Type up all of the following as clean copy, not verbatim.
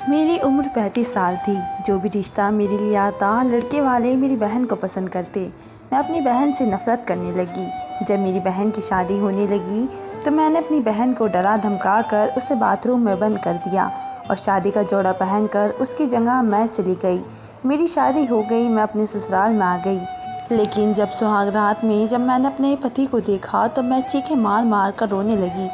मेरी उम्र 35 साल थी। जो भी रिश्ता मेरे लिए आता, लड़के वाले मेरी बहन को पसंद करते। मैं अपनी बहन से नफ़रत करने लगी। जब मेरी बहन की शादी होने लगी तो मैंने अपनी बहन को डरा धमका कर उसे बाथरूम में बंद कर दिया और शादी का जोड़ा पहनकर उसकी जगह मैं चली गई। मेरी शादी हो गई, मैं अपने ससुराल में आ गई। लेकिन जब सुहाग रात में जब मैंने अपने पति को देखा तो मैं चीखें मार मार कर रोने लगी।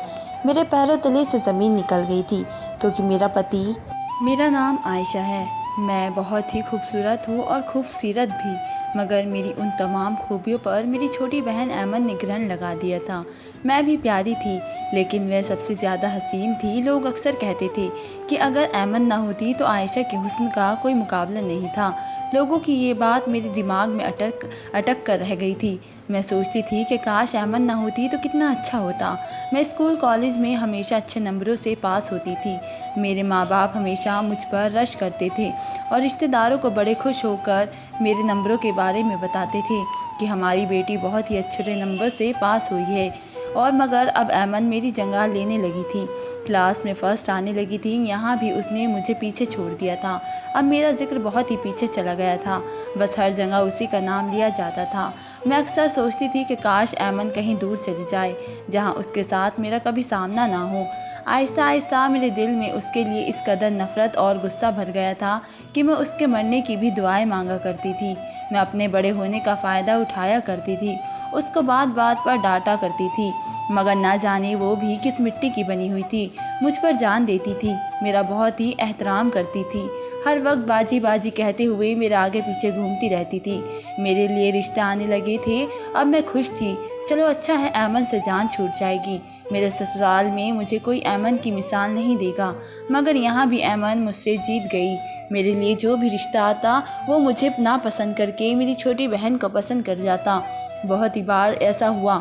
मेरे पैरों तले से ज़मीन निकल गई थी, क्योंकि मेरा पति। मेरा नाम आयशा है। मैं बहुत ही खूबसूरत हूँ और खूबसूरत भी, मगर मेरी उन तमाम खूबियों पर मेरी छोटी बहन ऐमन ने ग्रहण लगा दिया था। मैं भी प्यारी थी, लेकिन वह सबसे ज़्यादा हसीन थी। लोग अक्सर कहते थे कि अगर ऐमन ना होती तो आयशा के हुस्न का कोई मुकाबला नहीं था। लोगों की ये बात मेरे दिमाग में अटक कर रह गई थी। मैं सोचती थी कि काश ऐमन ना होती तो कितना अच्छा होता। मैं स्कूल कॉलेज में हमेशा अच्छे नंबरों से पास होती थी। मेरे माँ बाप हमेशा मुझ पर रश करते थे और रिश्तेदारों को बड़े खुश होकर मेरे नंबरों के बारे में बताते थे कि हमारी बेटी बहुत ही अच्छे नंबर से पास हुई है। और मगर अब ऐमन मेरी जगह लेने लगी थी। क्लास में फ़र्स्ट आने लगी थी। यहाँ भी उसने मुझे पीछे छोड़ दिया था। अब मेरा जिक्र बहुत ही पीछे चला गया था। बस हर जगह उसी का नाम लिया जाता था। मैं अक्सर सोचती थी कि काश ऐमन कहीं दूर चली जाए, जहाँ उसके साथ मेरा कभी सामना ना हो। आहिस्ता आहिस्ता मेरे दिल में उसके लिए इस कदर नफ़रत और गुस्सा भर गया था कि मैं उसके मरने की भी दुआएं मांगा करती थी। मैं अपने बड़े होने का फ़ायदा उठाया करती थी। उसको बात बात पर डांटा करती थी, मगर ना जाने वो भी किस मिट्टी की बनी हुई थी। मुझ पर जान देती थी, मेरा बहुत ही एहतराम करती थी। हर वक्त बाजी बाजी कहते हुए मेरे आगे पीछे घूमती रहती थी। मेरे लिए रिश्ते आने लगे थे। अब मैं खुश थी। चलो अच्छा है, ऐमन से जान छूट जाएगी। मेरे ससुराल में मुझे कोई ऐमन की मिसाल नहीं देगा, मगर यहाँ भी ऐमन मुझसे जीत गई। मेरे लिए जो भी रिश्ता आता वो मुझे ना पसंद करके मेरी छोटी बहन को पसंद कर जाता। बहुत ही बार ऐसा हुआ।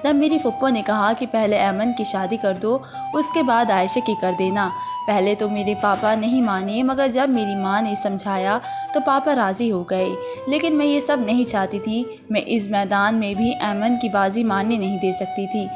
तब मेरी फुप्पो ने कहा कि पहले ऐमन की शादी कर दो, उसके बाद आयशा की कर देना। पहले तो मेरे पापा नहीं माने, मगर जब मेरी माँ ने समझाया तो पापा राज़ी हो गए। लेकिन मैं ये सब नहीं चाहती थी। मैं इस मैदान में भी ऐमन की बाजी मारने नहीं दे सकती थी।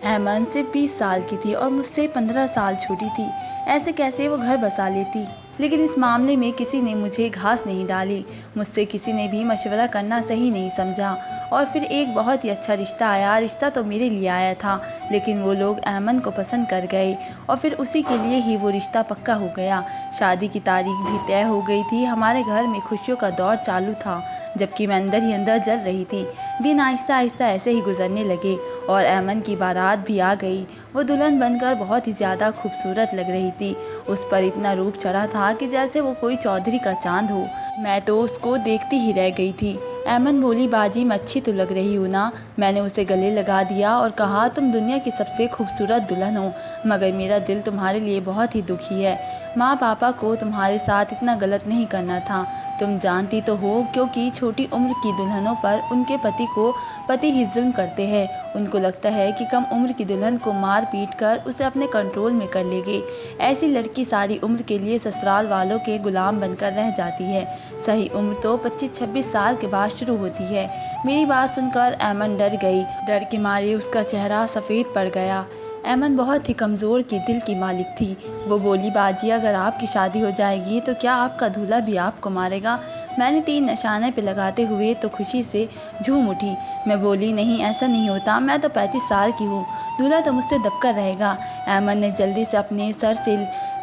ऐमन सिर्फ 20 साल की थी और मुझसे 15 साल छोटी थी। ऐसे कैसे वो घर बसा लेती। लेकिन इस मामले में किसी ने मुझे घास नहीं डाली। मुझसे किसी ने भी मशवरा करना सही नहीं समझा। और फिर एक बहुत ही अच्छा रिश्ता आया। रिश्ता तो मेरे लिए आया था, लेकिन वो लोग ऐमन को पसंद कर गए और फिर उसी के लिए ही वो रिश्ता पक्का हो गया। शादी की तारीख भी तय हो गई थी। हमारे घर में खुशियों का दौर चालू था, जबकि मैं अंदर ही अंदर जल रही थी। दिन आहिस्ता आहिस्ता ऐसे ही गुजरने लगे और ऐमन की बारात भी आ गई। वो दुल्हन बनकर बहुत ही ज़्यादा खूबसूरत लग रही थी। उस पर इतना रूप चढ़ा था कि जैसे वो कोई चौधरी का चांद हो। मैं तो उसको देखती ही रह गई थी। ऐमन बोली, बाजी मैं अच्छी तो लग रही हूँ ना। मैंने उसे गले लगा दिया और कहा, तुम दुनिया की सबसे खूबसूरत दुल्हन हो, मगर मेरा दिल तुम्हारे लिए बहुत ही दुखी है। माँ पापा को तुम्हारे साथ इतना गलत नहीं करना था। तुम जानती तो हो, क्योंकि छोटी उम्र की दुल्हनों पर उनके पति ही जुल्म करते हैं। उनको लगता है कि कम उम्र की दुल्हन को मार पीट कर उसे अपने कंट्रोल में कर लेंगे। ऐसी लड़की सारी उम्र के लिए ससुराल वालों के गुलाम बनकर रह जाती है। सही उम्र तो 25-26 साल के बाद शुरू होती है। मेरी बात सुनकर ऐमन डर गई। डर के मारे उसका चेहरा सफ़ेद पड़ गया। ऐमन बहुत ही कमज़ोर की दिल की मालिक थी। वो बोली, बाजी अगर आपकी शादी हो जाएगी तो क्या आपका दूल्हा भी आपको मारेगा? मैंने 3 निशाने पे लगाते हुए तो खुशी से झूम उठी। मैं बोली, नहीं ऐसा नहीं होता, मैं तो 35 साल की हूँ, दूल्हा तो मुझसे दबकर रहेगा। ऐमन ने जल्दी से अपने सर से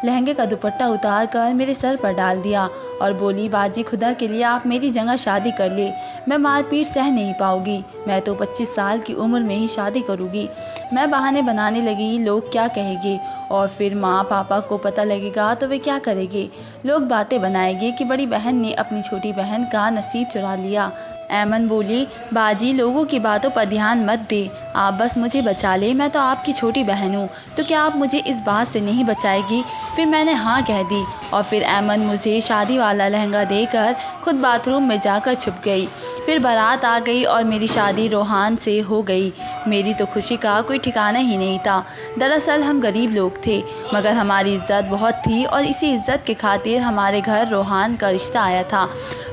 लहंगे का दुपट्टा उतार कर मेरे सर पर डाल दिया और बोली, बाजी खुदा के लिए आप मेरी जगह शादी कर ले। मैं मारपीट सह नहीं पाऊँगी। मैं तो 25 साल की उम्र में ही शादी करूँगी। मैं बहाने बनाने लगी, लोग क्या कहेंगे, और फिर माँ पापा को पता लगेगा तो वे क्या करेंगे। लोग बातें बनाएंगे कि बड़ी बहन ने अपनी छोटी बहन का नसीब चुरा लिया। ऐमन बोली, बाजी लोगों की बातों पर ध्यान मत दे, आप बस मुझे बचा ले। मैं तो आपकी छोटी बहन हूँ, तो क्या आप मुझे इस बात से नहीं बचाएगी? फिर मैंने हाँ कह दी और फिर ऐमन मुझे शादी वाला लहंगा देकर खुद बाथरूम में जाकर छुप गई। फिर बारात आ गई और मेरी शादी रोहान से हो गई। मेरी तो खुशी का कोई ठिकाना ही नहीं था। दरअसल हम गरीब लोग थे, मगर हमारी इज्जत बहुत थी और इसी इज्जत के खातिर हमारे घर रोहान का रिश्ता आया था।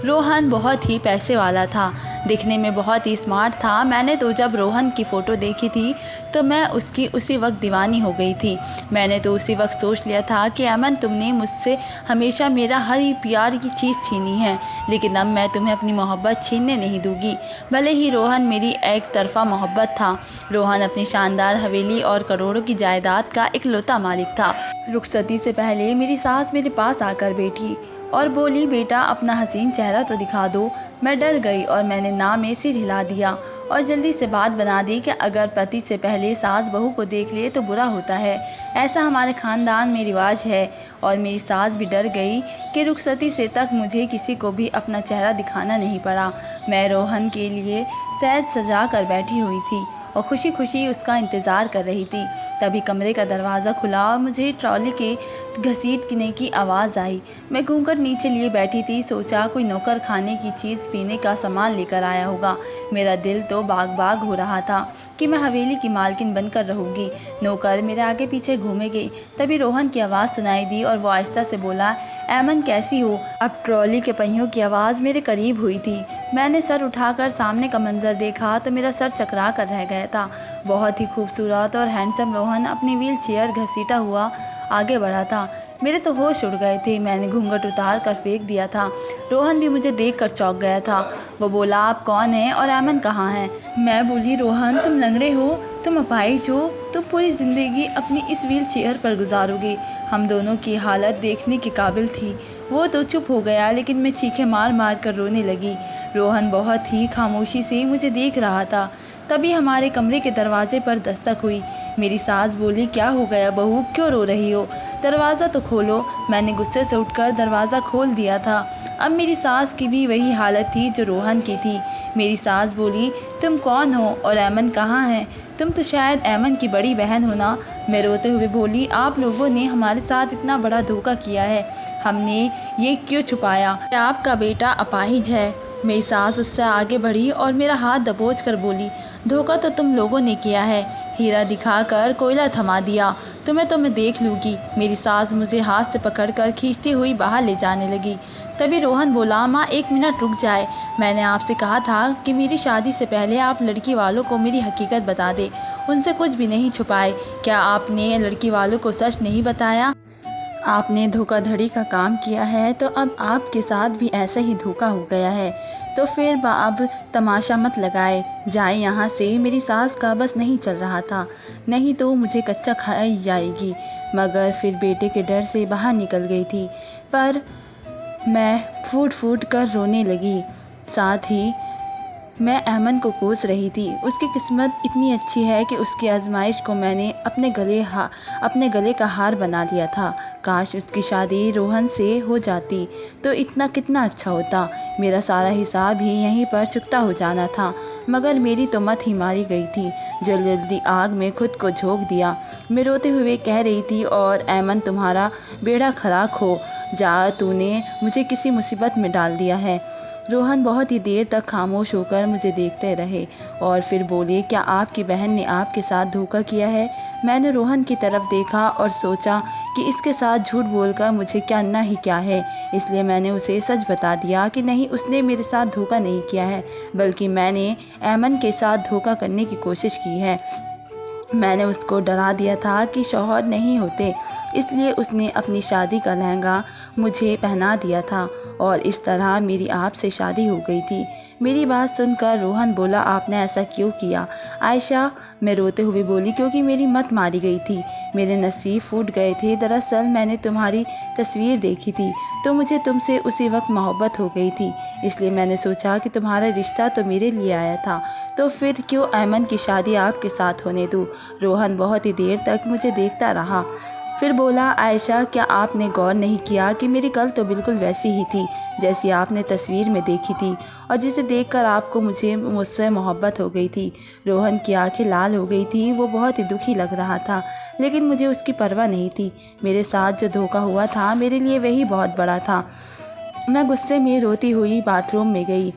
रोहन बहुत ही पैसे वाला था, दिखने में बहुत ही स्मार्ट था। मैंने तो जब रोहन की फ़ोटो देखी थी तो मैं उसकी उसी वक्त दीवानी हो गई थी। मैंने तो उसी वक्त सोच लिया था कि अमन, तुमने मुझसे हमेशा मेरा हर ही प्यार की चीज़ छीनी है, लेकिन अब मैं तुम्हें अपनी मोहब्बत छीनने नहीं दूंगी। भले ही रोहन मेरी एक तरफा मोहब्बत था। रोहन अपनी शानदार हवेली और करोड़ों की जायदाद का इकलौता मालिक था। रुखसती से पहले मेरी सास मेरे पास आकर बैठी और बोली, बेटा अपना हसीन चेहरा तो दिखा दो। मैं डर गई और मैंने ना में सिर हिला दिया और जल्दी से बात बना दी कि अगर पति से पहले सास बहू को देख ले तो बुरा होता है। ऐसा हमारे ख़ानदान में रिवाज है। और मेरी सास भी डर गई कि रुखसती से तक मुझे किसी को भी अपना चेहरा दिखाना नहीं पड़ा। मैं रोहन के लिए सैज सजा कर बैठी हुई थी और खुशी खुशी उसका इंतज़ार कर रही थी। तभी कमरे का दरवाज़ा खुला और मुझे ट्रॉली के घसीटने की आवाज़ आई। मैं घूंघट नीचे लिए बैठी थी। सोचा कोई नौकर खाने की चीज़ पीने का सामान लेकर आया होगा। मेरा दिल तो बाग बाग हो रहा था कि मैं हवेली की मालकिन बनकर रहूँगी। नौकर मेरे आगे पीछे घूमेंगे। तभी रोहन की आवाज़ सुनाई दी और वो आहिस्ता से बोला, ऐमन कैसी हो। अब ट्रॉली के पहियों की आवाज़ मेरे करीब हुई थी। मैंने सर उठाकर सामने का मंजर देखा तो मेरा सर चकरा कर रह गया था। बहुत ही खूबसूरत और हैंडसम रोहन अपनी व्हील चेयर घसीटा हुआ आगे बढ़ा था। मेरे तो होश उड़ गए थे। मैंने घूंघट उतार कर फेंक दिया था। रोहन भी मुझे देखकर चौंक गया था। वो बोला, आप कौन हैं और ऐमन कहाँ है। मैं बोली, रोहन तुम लंगड़े हो, तुम अपाहिज हो, तुम पूरी ज़िंदगी अपनी इस व्हील चेयर पर गुजारोगे। हम दोनों की हालत देखने के काबिल थी। वो तो चुप हो गया, लेकिन मैं चीखें मार मार कर रोने लगी। रोहन बहुत ही खामोशी से मुझे देख रहा था। तभी हमारे कमरे के दरवाजे पर दस्तक हुई। मेरी सास बोली, क्या हो गया बहू, क्यों रो रही हो, दरवाज़ा तो खोलो। मैंने गुस्से से उठकर दरवाज़ा खोल दिया था। अब मेरी सास की भी वही हालत थी जो रोहन की थी। मेरी सास बोली, तुम कौन हो और ऐमन कहाँ है। तुम तो शायद ऐमन की बड़ी बहन हो ना। मैं रोते हुए बोली, आप लोगों ने हमारे साथ इतना बड़ा धोखा किया है, हमने ये क्यों छुपाया। आपका बेटा अपाहिज है। मेरी सास उससे आगे बढ़ी और मेरा हाथ दबोच कर बोली, धोखा तो तुम लोगों ने किया है। हीरा दिखाकर कोयला थमा दिया। तुम्हें तो मैं देख लूँगी। मेरी सास मुझे हाथ से पकड़कर खींचती हुई बाहर ले जाने लगी। तभी रोहन बोला, माँ एक मिनट रुक जाए। मैंने आपसे कहा था कि मेरी शादी से पहले आप लड़की वालों को मेरी हकीकत बता दें, उनसे कुछ भी नहीं छुपाए। क्या आपने लड़की वालों को सच नहीं बताया। आपने धोखाधड़ी का काम किया है, तो अब आपके साथ भी ऐसा ही धोखा हो गया है। तो फिर अब तमाशा मत लगाए, जाए यहाँ से। मेरी सास का बस नहीं चल रहा था, नहीं तो मुझे कच्चा खाई जाएगी। मगर फिर बेटे के डर से बाहर निकल गई थी। पर मैं फूट फूट कर रोने लगी। साथ ही मैं ऐमन को कोस रही थी। उसकी किस्मत इतनी अच्छी है कि उसकी आजमाइश को मैंने अपने गले का हार बना लिया था। काश उसकी शादी रोहन से हो जाती तो इतना कितना अच्छा होता। मेरा सारा हिसाब ही यहीं पर चुकता हो जाना था। मगर मेरी तो मत ही मारी गई थी। जल्दी आग में खुद को झोंक दिया। मैं रोते हुए कह रही थी, और ऐमन तुम्हारा बेड़ा खराक हो जा, तूने मुझे किसी मुसीबत में डाल दिया है। रोहन बहुत ही देर तक खामोश होकर मुझे देखते रहे और फिर बोले, क्या आपकी बहन ने आपके साथ धोखा किया है। मैंने रोहन की तरफ देखा और सोचा कि इसके साथ झूठ बोलकर मुझे क्या ना ही क्या है। इसलिए मैंने उसे सच बता दिया कि नहीं, उसने मेरे साथ धोखा नहीं किया है, बल्कि मैंने ऐमन के साथ धोखा करने की कोशिश की है। मैंने उसको डरा दिया था कि शौहर नहीं होते, इसलिए उसने अपनी शादी का लहंगा मुझे पहना दिया था और इस तरह मेरी आपसे शादी हो गई थी। मेरी बात सुनकर रोहन बोला, आपने ऐसा क्यों किया आयशा। मैं रोते हुए बोली, क्योंकि मेरी मत मारी गई थी, मेरे नसीब फूट गए थे। दरअसल मैंने तुम्हारी तस्वीर देखी थी तो मुझे तुमसे उसी वक्त मोहब्बत हो गई थी, इसलिए मैंने सोचा कि तुम्हारा रिश्ता तो मेरे लिए आया था, तो फिर क्यों ऐमन की शादी आपके साथ होने दूँ। रोहन बहुत ही देर तक मुझे देखता रहा, फिर बोला, आयशा क्या आपने गौर नहीं किया कि मेरी कल तो बिल्कुल वैसी ही थी जैसी आपने तस्वीर में देखी थी और जिसे देखकर आपको मुझसे मोहब्बत हो गई थी। रोहन की आंखें लाल हो गई थी। वो बहुत ही दुखी लग रहा था, लेकिन मुझे उसकी परवाह नहीं थी। मेरे साथ जो धोखा हुआ था मेरे लिए वही बहुत बड़ा था। मैं गुस्से में रोती हुई बाथरूम में गई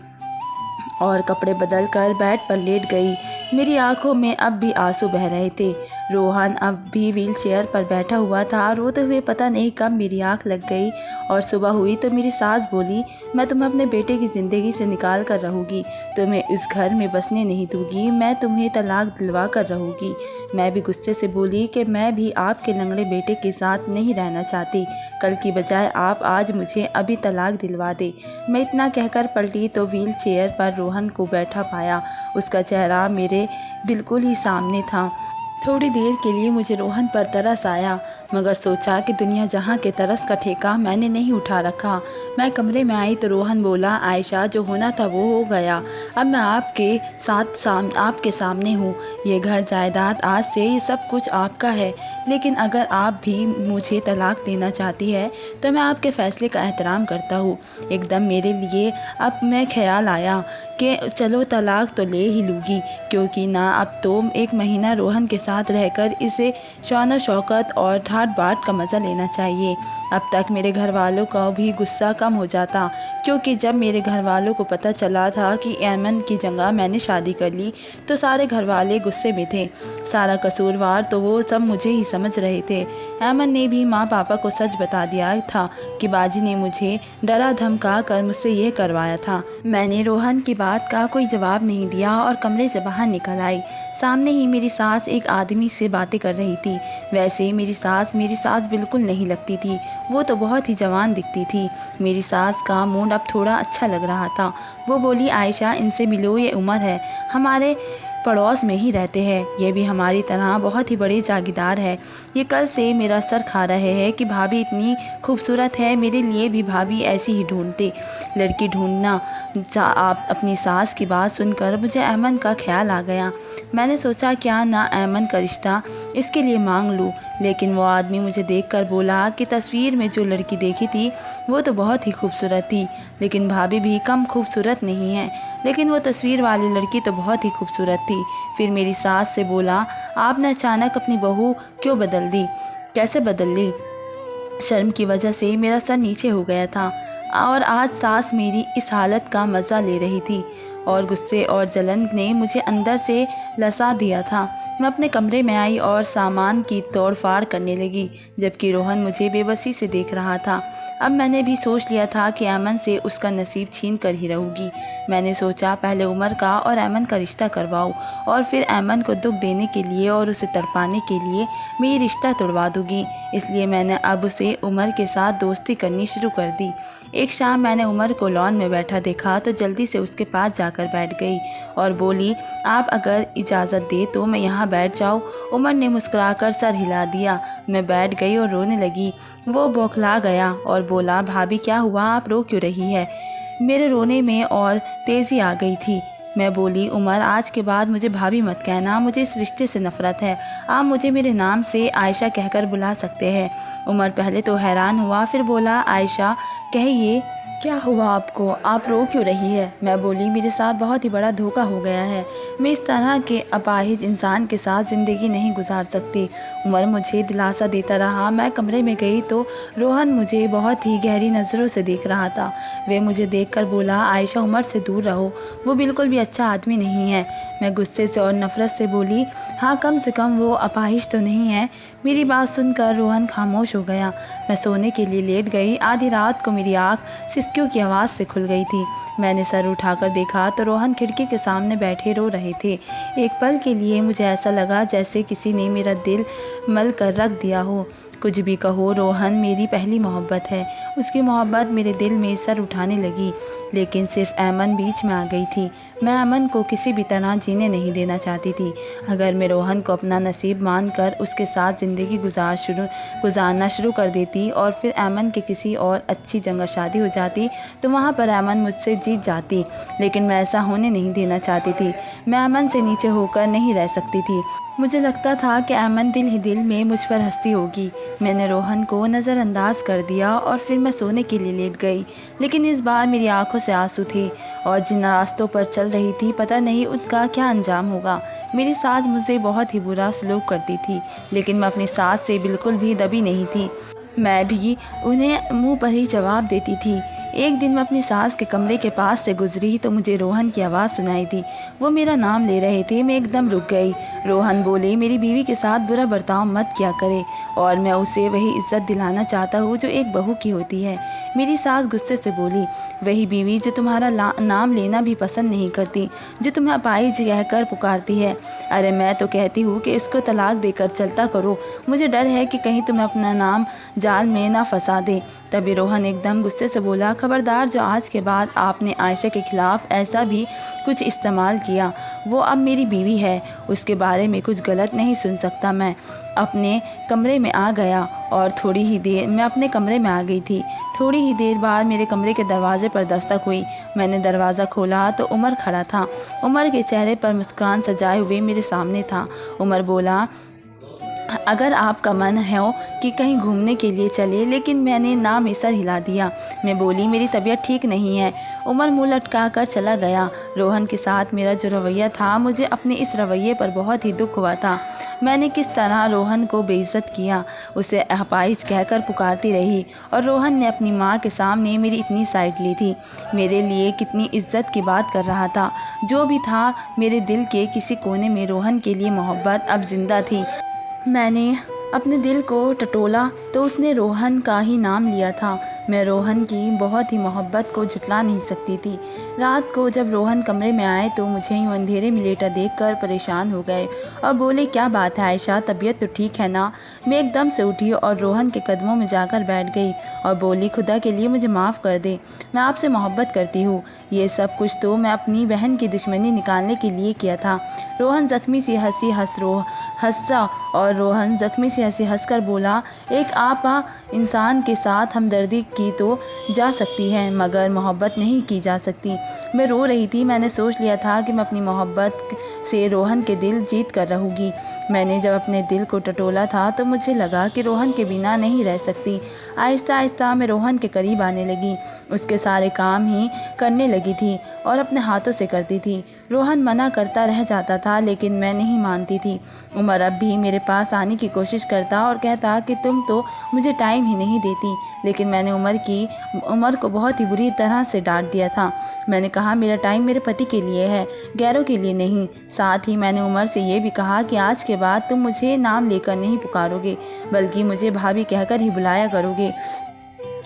और कपड़े बदल कर बेड पर लेट गई। मेरी आंखों में अब भी आंसू बह रहे थे। रोहन अब भी व्हीलचेयर पर बैठा हुआ था। रोते हुए पता नहीं कब मेरी आंख लग गई और सुबह हुई तो मेरी सास बोली, मैं तुम्हें अपने बेटे की ज़िंदगी से निकाल कर रहूँगी, तुम्हें इस घर में बसने नहीं दूँगी, मैं तुम्हें तलाक दिलवा कर रहूँगी। मैं भी गुस्से से बोली कि मैं भी आपके लंगड़े बेटे के साथ नहीं रहना चाहती, कल की बजाय आप आज मुझे अभी तलाक दिलवा दे। मैं इतना कहकर पलटी तो व्हीलचेयर पर रोहन को बैठा पाया। उसका चेहरा मेरे बिल्कुल ही सामने था। थोड़ी देर के लिए मुझे रोहन पर तरस आया, मगर सोचा कि दुनिया जहाँ के तरस का ठेका मैंने नहीं उठा रखा। मैं कमरे में आई तो रोहन बोला, आयशा जो होना था वो हो गया, अब मैं आपके सामने हूँ। ये घर जायदाद आज से ये सब कुछ आपका है, लेकिन अगर आप भी मुझे तलाक देना चाहती है तो मैं आपके फ़ैसले का एहतराम करता हूँ। एकदम मेरे लिए अब मैं ख्याल आया कि चलो तलाक तो ले ही लूँगी, क्योंकि ना अब तो एक महीना रोहन के साथ रहकर इसे शान और शौकत और ठाट बाट का मज़ा लेना चाहिए। अब तक मेरे घर वालों का भी गुस्सा कम हो जाता, क्योंकि जब मेरे घर वालों को पता चला था कि ऐमन की जगह मैंने शादी कर ली तो सारे घर वाले गुस्से में थे। सारा कसूरवार तो वो सब मुझे ही समझ रहे थे। ऐमन ने भी माँ पापा को सच बता दिया था कि बाजी ने मुझे डरा धमका कर मुझसे ये करवाया था। मैंने रोहन की बात का कोई जवाब नहीं दिया और कमरे से बाहर निकल आई। सामने ही मेरी सास एक आदमी से बातें कर रही थी। वैसे मेरी सास बिल्कुल नहीं लगती थी, वो तो बहुत ही जवान दिखती थी। मेरी सास का मूड अब थोड़ा अच्छा लग रहा था। वो बोली, आयशा इनसे मिलो, ये उमर है, हमारे पड़ोस में ही रहते हैं, ये भी हमारी तरह बहुत ही बड़े जागीरदार है। ये कल से मेरा सर खा रहे हैं कि भाभी इतनी खूबसूरत है, मेरे लिए भी भाभी ऐसी ही ढूंढते लड़की ढूंढना। आप अपनी सास की बात सुनकर मुझे ऐमन का ख्याल आ गया। मैंने सोचा क्यों ना ऐमन का रिश्ता इसके लिए मांग लूँ, लेकिन वो आदमी मुझे देखकर बोला कि तस्वीर में जो लड़की देखी थी वो तो बहुत ही खूबसूरत थी, लेकिन भाभी भी कम खूबसूरत नहीं है, लेकिन वो तस्वीर वाली लड़की तो बहुत ही खूबसूरत थी। फिर मेरी सास से बोला, आपने अचानक अपनी बहू क्यों बदल दी? कैसे बदल ली? शर्म की वजह से मेरा सर नीचे हो गया था और आज सास मेरी इस हालत का मज़ा ले रही थी और गुस्से और जलन ने मुझे अंदर से लसा दिया था। मैं अपने कमरे में आई और सामान की तोड़फाड़ करने लगी, जबकि रोहन मुझे बेबसी से देख रहा था। अब मैंने भी सोच लिया था कि ऐमन से उसका नसीब छीन कर ही रहूँगी। मैंने सोचा पहले उमर का और ऐमन का रिश्ता करवाऊँ और फिर ऐमन को दुख देने के लिए और उसे तड़पाने के लिए मैं ये रिश्ता तोड़वा दूँगी। इसलिए मैंने अब उसे उमर के साथ दोस्ती करनी शुरू कर दी। एक शाम मैंने उमर को लॉन में बैठा देखा तो जल्दी से उसके पास जाकर बैठ गई और बोली, आप अगर इजाज़त दे तो मैं यहाँ बैठ जाऊँ? उमर ने मुस्कुराकर सर हिला दिया। मैं बैठ गई और रोने लगी। वो बौखला गया और बोला, भाभी क्या हुआ, आप रो क्यों रही है? मेरे रोने में और तेज़ी आ गई थी। मैं बोली, उमर आज के बाद मुझे भाभी मत कहना, मुझे इस रिश्ते से नफ़रत है। आप मुझे मेरे नाम से आयशा कहकर बुला सकते हैं। उमर पहले तो हैरान हुआ, फिर बोला, आयशा कहिए क्या हुआ आपको, आप रो क्यों रही है? मैं बोली, मेरे साथ बहुत ही बड़ा धोखा हो गया है, मैं इस तरह के अपाहिज इंसान के साथ ज़िंदगी नहीं गुजार सकती। उमर मुझे दिलासा देता रहा। मैं कमरे में गई तो रोहन मुझे बहुत ही गहरी नज़रों से देख रहा था। वे मुझे देखकर बोला, आयशा उमर से दूर रहो, वो बिल्कुल भी अच्छा आदमी नहीं है। मैं गुस्से से और नफ़रत से बोली, हाँ कम से कम वो अपाहिज तो नहीं है। मेरी बात सुनकर रोहन खामोश हो गया। मैं सोने के लिए लेट गई। आधी रात को मेरी आँख सिसकियों की आवाज़ से खुल गई थी। मैंने सर उठाकर देखा तो रोहन खिड़की के सामने बैठे रो रहे थे। एक पल के लिए मुझे ऐसा लगा जैसे किसी ने मेरा दिल मल कर रख दिया हो। कुछ भी कहो, रोहन मेरी पहली मोहब्बत है। उसकी मोहब्बत मेरे दिल में सर उठाने लगी, लेकिन सिर्फ ऐमन बीच में आ गई थी। मैं ऐमन को किसी भी तरह जीने नहीं देना चाहती थी। अगर मैं रोहन को अपना नसीब मानकर उसके साथ ज़िंदगी गुजारना शुरू कर देती और फिर ऐमन के किसी और अच्छी जगह शादी हो जाती तो वहाँ पर ऐमन मुझसे जीत जाती, लेकिन मैं ऐसा होने नहीं देना चाहती थी। मैं ऐमन से नीचे होकर नहीं रह सकती थी। मुझे लगता था कि ऐमन दिल ही दिल में मुझ पर हंसती होगी। मैंने रोहन को नज़रअंदाज कर दिया और फिर मैं सोने के लिए लेट गई, लेकिन इस बार मेरी आंखों से आंसू थे और जिन रास्तों पर चल रही थी पता नहीं उनका क्या अंजाम होगा। मेरी सास मुझसे बहुत ही बुरा सलूक करती थी, लेकिन मैं अपनी सास से बिल्कुल भी दबी नहीं थी। मैं भी उन्हें मुंह पर ही जवाब देती थी। एक दिन मैं अपनी सास के कमरे के पास से गुजरी तो मुझे रोहन की आवाज़ सुनाई दी। वो मेरा नाम ले रहे थे। मैं एकदम रुक गई। रोहन बोले, मेरी बीवी के साथ बुरा बर्ताव मत किया करे और मैं उसे वही इज्जत दिलाना चाहता हूँ जो एक बहू की होती है। मेरी सास गुस्से से बोली, वही बीवी जो तुम्हारा नाम लेना भी पसंद नहीं करती, जो तुम्हें अपाहिज कहकर पुकारती है। अरे मैं तो कहती हूँ कि उसको तलाक देकर चलता करो। मुझे डर है कि कहीं तुम्हें अपना नाम जाल में ना फंसा दे। तभी रोहन एकदम गुस्से से बोला, खबरदार, जो आज के बाद आपने आयशा के खिलाफ़ ऐसा भी कुछ इस्तेमाल किया, वो अब मेरी बीवी है, उसके बारे में कुछ गलत नहीं सुन सकता। मैं अपने कमरे में आ गया और मैं अपने कमरे में आ गई थी। थोड़ी ही देर बाद मेरे कमरे के दरवाजे पर दस्तक हुई। मैंने दरवाज़ा खोला तो उमर खड़ा था। उमर के चेहरे पर मुस्कान सजाए हुए मेरे सामने था। उमर बोला, अगर आपका मन हो कि कहीं घूमने के लिए चले, लेकिन मैंने ना में सर हिला दिया। मैं बोली, मेरी तबीयत ठीक नहीं है। उमर मुँह लटका कर चला गया। रोहन के साथ मेरा जो रवैया था, मुझे अपने इस रवैये पर बहुत ही दुख हुआ था। मैंने किस तरह रोहन को बेइज्जत किया, उसे अपाहिज कहकर पुकारती रही और रोहन ने अपनी माँ के सामने मेरी इतनी साइड ली थी। मेरे लिए कितनी इज्जत की बात कर रहा था। जो भी था, मेरे दिल के किसी कोने में रोहन के लिए मोहब्बत अब जिंदा थी। मैंने अपने दिल को टटोला तो उसने रोहन का ही नाम लिया था। मैं रोहन की बहुत ही मोहब्बत को झुठला नहीं सकती थी। रात को जब रोहन कमरे में आए तो मुझे यूँ अंधेरे में लेटा देखकर परेशान हो गए और बोले, क्या बात है आयशा, तबीयत तो ठीक है ना? मैं एकदम से उठी और रोहन के कदमों में जाकर बैठ गई और बोली, खुदा के लिए मुझे माफ़ कर दे, मैं आपसे मोहब्बत करती हूँ। ये सब कुछ तो मैं अपनी बहन की दुश्मनी निकालने के लिए किया था। रोहन ज़ख्मी सी हंसा और रोहन ज़ख्मी सी हंसकर बोला, एक आपा इंसान के साथ हमदर्दी की तो जा सकती है, मगर मोहब्बत नहीं की जा सकती। मैं रो रही थी। मैंने सोच लिया था कि मैं अपनी मोहब्बत से रोहन के दिल जीत कर रहूँगी। मैंने जब अपने दिल को टटोला था तो मुझे लगा कि रोहन के बिना नहीं रह सकती। आहिस्ता आहिस्ता मैं रोहन के करीब आने लगी। उसके सारे काम ही करने लगी थी और अपने हाथों से करती थी। रोहन मना करता रह जाता था, लेकिन मैं नहीं मानती थी। उमर अब भी मेरे पास आने की कोशिश करता और कहता कि तुम तो मुझे टाइम ही नहीं देती, लेकिन मैंने उमर को बहुत ही बुरी तरह से डांट दिया था। मैंने कहा, मेरा टाइम मेरे पति के लिए है, गैरों के लिए नहीं। साथ ही मैंने उमर से ये भी कहा कि आज के बाद तुम मुझे नाम लेकर नहीं पुकारोगे, बल्कि मुझे भाभी कहकर ही बुलाया करोगे।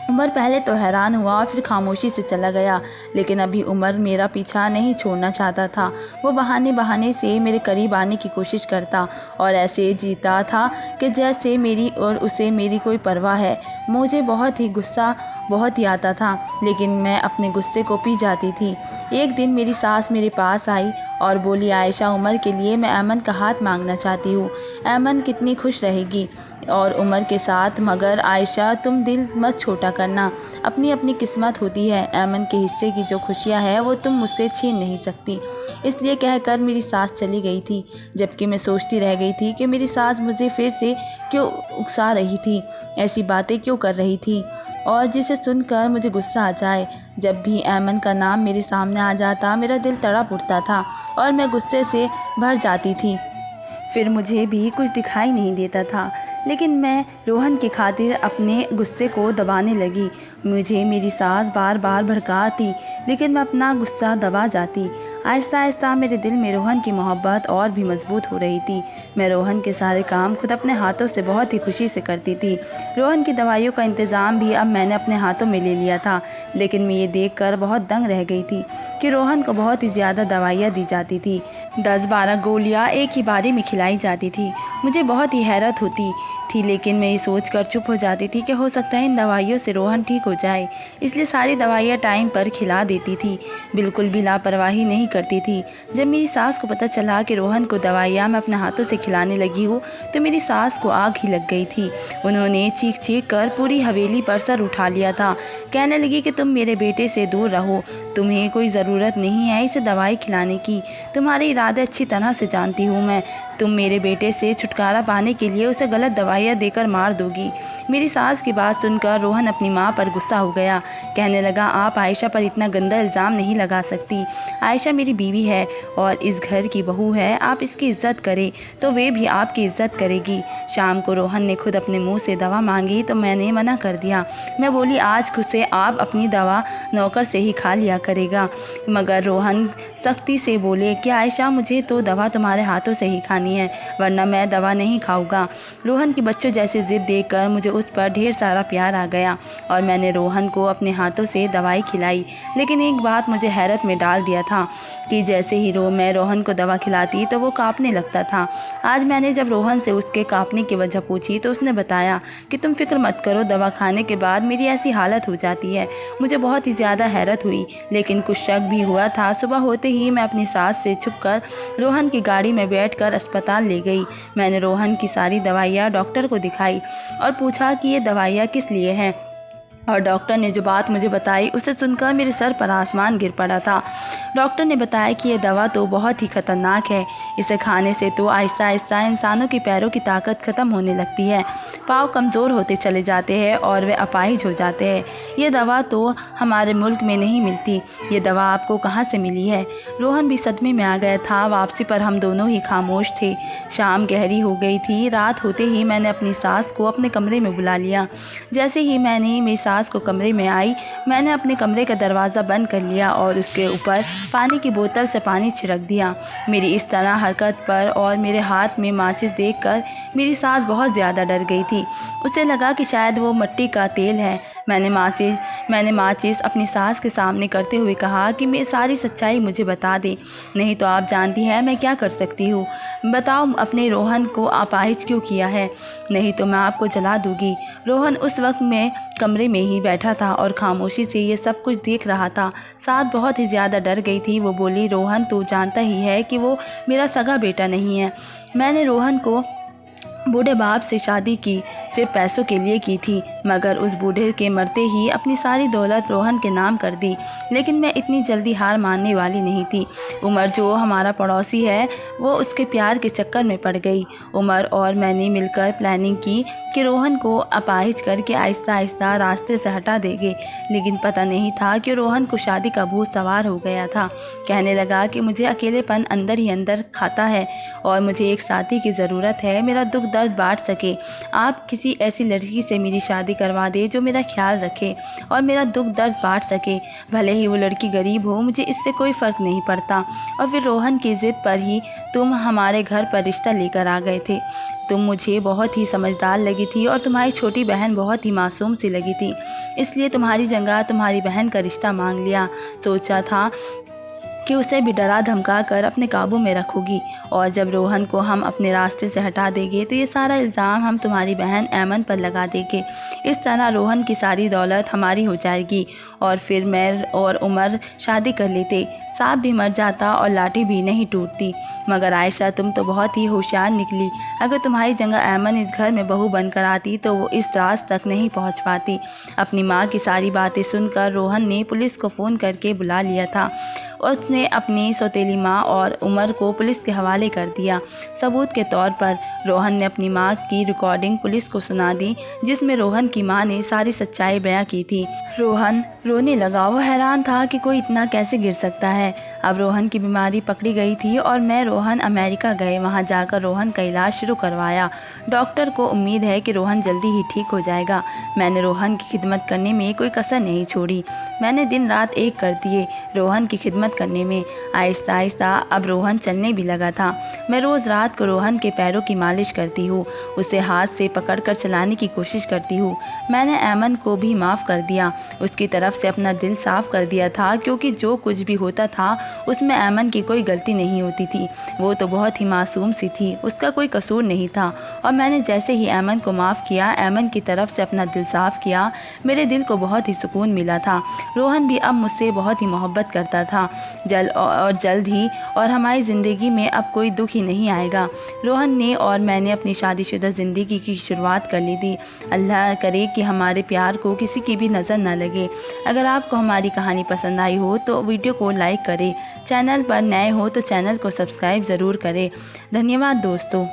उमर पहले तो हैरान हुआ और फिर खामोशी से चला गया, लेकिन अभी उमर मेरा पीछा नहीं छोड़ना चाहता था। वो बहाने से मेरे करीब आने की कोशिश करता और ऐसे जीता था कि जैसे मेरी और उसे मेरी कोई परवाह है। मुझे गुस्सा बहुत ही आता था, लेकिन मैं अपने गुस्से को पी जाती थी। एक दिन मेरी सास मेरे पास आई और बोली, आयशा, उमर के लिए मैं ऐमन का हाथ मांगना चाहती हूँ। ऐमन कितनी खुश रहेगी और उमर के साथ, मगर आयशा तुम दिल मत छोटा करना, अपनी अपनी किस्मत होती है। ऐमन के हिस्से की जो खुशियाँ है वो तुम मुझसे छीन नहीं सकती। इसलिए कहकर मेरी सास चली गई थी, जबकि मैं सोचती रह गई थी कि मेरी सास मुझे फिर से क्यों उकसा रही थी, ऐसी बातें क्यों कर रही थी और जिसे सुनकर मुझे गुस्सा आ जाए। जब भी ऐमन का नाम मेरे सामने आ जाता, मेरा दिल तड़प उठता था और मैं गुस्से से भर जाती थी। फिर मुझे भी कुछ दिखाई नहीं देता था, लेकिन मैं रोहन की खातिर अपने गुस्से को दबाने लगी। मुझे मेरी सास बार बार भड़काती, लेकिन मैं अपना गुस्सा दबा जाती। आहिस्ता आहिस्ता मेरे दिल में रोहन की मोहब्बत और भी मजबूत हो रही थी। मैं रोहन के सारे काम खुद अपने हाथों से बहुत ही खुशी से करती थी। रोहन की दवाइयों का इंतज़ाम भी अब मैंने अपने हाथों में ले लिया था, लेकिन मैं ये देखकर बहुत दंग रह गई थी कि रोहन को बहुत ही ज़्यादा दवाइयाँ दी जाती थी। 10-12 गोलियाँ एक ही बारी में खिलाई जाती थी। मुझे बहुत ही हैरत होती थी, लेकिन मैं ये सोचकर चुप हो जाती थी कि हो सकता है इन दवाइयों से रोहन ठीक हो जाए, इसलिए सारी दवाइयाँ टाइम पर खिला देती थी, बिल्कुल भी लापरवाही नहीं करती थी। जब मेरी सास को पता चला कि रोहन को दवाइयाँ मैं अपने हाथों से खिलाने लगी हूँ, तो मेरी सास को आग ही लग गई थी। उन्होंने चीख चीख कर पूरी हवेली पर सर उठा लिया था। कहने लगी कि तुम मेरे बेटे से दूर रहो, तुम्हें कोई ज़रूरत नहीं है इसे दवाई खिलाने की। तुम्हारे इरादे अच्छी तरह से जानती हूँ मैं, तुम मेरे बेटे से छुटकारा पाने के लिए उसे गलत दवाइयाँ देकर मार दोगी। मेरी सास की बात सुनकर रोहन अपनी माँ पर गुस्सा हो गया। कहने लगा, आप आयशा पर इतना गंदा इल्ज़ाम नहीं लगा सकती। आयशा मेरी बीवी है और इस घर की बहू है। आप इसकी इज़्ज़त करें तो वे भी आपकी इज़्ज़त करेगी। शाम को रोहन ने खुद अपने मुंह से दवा मांगी तो मैंने मना कर दिया। मैं बोली, आज खुद से आप अपनी दवा नौकर से ही खा लिया करेगा। मगर रोहन सख्ती से बोले कि आयशा, मुझे तो दवा तुम्हारे हाथों से ही खानी है, वरना मैं दवा नहीं खाऊंगा। रोहन की बच्चों जैसी ज़िद देखकर मुझे उस पर ढेर सारा प्यार आ गया और मैंने रोहन को अपने हाथों से दवाई खिलाई। लेकिन एक बात मुझे हैरत में डाल दिया था कि जैसे ही मैं रोहन को दवा खिलाती तो वो काँपने लगता था। आज मैंने जब रोहन से उसके काँपने की वजह पूछी तो उसने बताया कि तुम फिक्र मत करो, दवा खाने के बाद मेरी ऐसी हालत हो जाती है। मुझे बहुत ही ज़्यादा हैरत हुई, लेकिन कुछ शक भी हुआ था। सुबह होते ही मैं अपनी सास से छुपकर रोहन की गाड़ी में बैठकर अस्पताल ले गई। मैंने रोहन की सारी दवाइयाँ डॉक्टर को दिखाई और पूछा कि ये दवाइयाँ किस लिए हैं, और डॉक्टर ने जो बात मुझे बताई उसे सुनकर मेरे सर पर आसमान गिर पड़ा था। डॉक्टर ने बताया कि यह दवा तो बहुत ही ख़तरनाक है। इसे खाने से तो आहिस्ता आहिस्ता इंसानों की पैरों की ताकत ख़त्म होने लगती है, पाँव कमज़ोर होते चले जाते हैं और वे अपाहिज हो जाते हैं। ये दवा तो हमारे मुल्क में नहीं मिलती। ये दवा आपको कहाँ से मिली है? रोहन भी सदमे में आ गया था। वापसी पर हम दोनों ही खामोश थे। शाम गहरी हो गई थी। रात होते ही मैंने अपनी सास को अपने कमरे में बुला लिया। जैसे ही मेरी सास को कमरे में आई, मैंने अपने कमरे का दरवाज़ा बंद कर लिया और उसके ऊपर पानी की बोतल से पानी छिड़क दिया। मेरी इस तरह हरकत पर और मेरे हाथ में माचिस देखकर मेरी सास बहुत ज़्यादा डर गई थी। उसे लगा कि शायद वो मिट्टी का तेल है। मैंने माचिस अपनी सास के सामने करते हुए कहा कि मैं सारी सच्चाई मुझे बता दे, नहीं तो आप जानती हैं मैं क्या कर सकती हूँ। बताओ, अपने रोहन को अपाहिज क्यों किया है? नहीं तो मैं आपको जला दूँगी। रोहन उस वक्त में कमरे में ही बैठा था और खामोशी से ये सब कुछ देख रहा था। सास बहुत ही ज़्यादा डर गई थी। वो बोली, रोहन तो जानता ही है कि वो मेरा सगा बेटा नहीं है। मैंने रोहन को बूढ़े बाप से शादी की सिर्फ पैसों के लिए की थी, मगर उस बूढ़े के मरते ही अपनी सारी दौलत रोहन के नाम कर दी। लेकिन मैं इतनी जल्दी हार मानने वाली नहीं थी। उमर जो हमारा पड़ोसी है, वो उसके प्यार के चक्कर में पड़ गई। उमर और मैंने मिलकर प्लानिंग की कि रोहन को अपाहिज करके आहिस्ता आहिस्ता रास्ते से हटा देंगे। लेकिन पता नहीं था कि रोहन को शादी का भूत सवार हो गया था। कहने लगा कि मुझे अकेलेपन अंदर ही अंदर खाता है और मुझे एक साथी की ज़रूरत है, मेरा दुख दर्द बांट सके। आप किसी ऐसी लड़की से मेरी शादी करवा दे जो मेरा ख्याल रखे और मेरा दुख दर्द बांट सके। भले ही वो लड़की गरीब हो, मुझे इससे कोई फ़र्क नहीं पड़ता। और फिर रोहन की ज़िद पर ही तुम हमारे घर पर रिश्ता लेकर आ गए थे। तुम मुझे बहुत ही समझदार लगी थी और तुम्हारी छोटी बहन बहुत ही मासूम सी लगी थी, इसलिए तुम्हारी जगह तुम्हारी बहन का रिश्ता मांग लिया। सोचा था कि उसे भी डरा धमका कर अपने काबू में रखोगी, और जब रोहन को हम अपने रास्ते से हटा देंगे तो ये सारा इल्ज़ाम हम तुम्हारी बहन ऐमन पर लगा देंगे। इस तरह रोहन की सारी दौलत हमारी हो जाएगी और फिर मैं और उमर शादी कर लेते। सांप भी मर जाता और लाठी भी नहीं टूटती। मगर आयशा, तुम तो बहुत ही होशियार निकली। अगर तुम्हारी जगह ऐमन इस घर में बहू बनकर आती तो वो इस राज तक नहीं पहुंच पाती। अपनी माँ की सारी बातें सुनकर रोहन ने पुलिस को फ़ोन करके बुला लिया था। उसने अपनी सौतेली माँ और उमर को पुलिस के हवाले कर दिया। सबूत के तौर पर रोहन ने अपनी माँ की रिकॉर्डिंग पुलिस को सुना दी, जिसमें रोहन की माँ ने सारी सच्चाई बयां की थी। रोहन रोने लगा। वो हैरान था कि कोई इतना कैसे गिर सकता है। अब रोहन की बीमारी पकड़ी गई थी और रोहन अमेरिका गए। वहाँ जाकर रोहन का इलाज शुरू करवाया। डॉक्टर को उम्मीद है कि रोहन जल्दी ही ठीक हो जाएगा। मैंने रोहन की खिदमत करने में कोई कसर नहीं छोड़ी। मैंने दिन रात एक कर दिए रोहन की खिदमत करने में। आहिस्ता आहिस्ता अब रोहन चलने भी लगा था। मैं रोज़ रात को रोहन के पैरों की मालिश करती हूँ, उसे हाथ से पकड़कर चलाने की कोशिश करती हूँ। मैंने ऐमन को भी माफ़ कर दिया, उसकी तरफ से अपना दिल साफ़ कर दिया था, क्योंकि जो कुछ भी होता था उसमें ऐमन की कोई गलती नहीं होती थी। वो तो बहुत ही मासूम सी थी, उसका कोई कसूर नहीं था। और मैंने जैसे ही ऐमन को माफ़ किया, ऐमन की तरफ से अपना दिल साफ़ किया, मेरे दिल को बहुत ही सुकून मिला था। रोहन भी अब मुझसे बहुत ही मोहब्बत करता था। जल्द ही और हमारी ज़िंदगी में अब कोई दुख ही नहीं आएगा। रोहन ने और मैंने अपनी शादीशुदा ज़िंदगी की शुरुआत कर ली थी। अल्लाह करे कि हमारे प्यार को किसी की भी नज़र न लगे। अगर आपको हमारी कहानी पसंद आई हो तो वीडियो को लाइक करें, चैनल पर नए हो तो चैनल को सब्सक्राइब ज़रूर करें। धन्यवाद दोस्तों।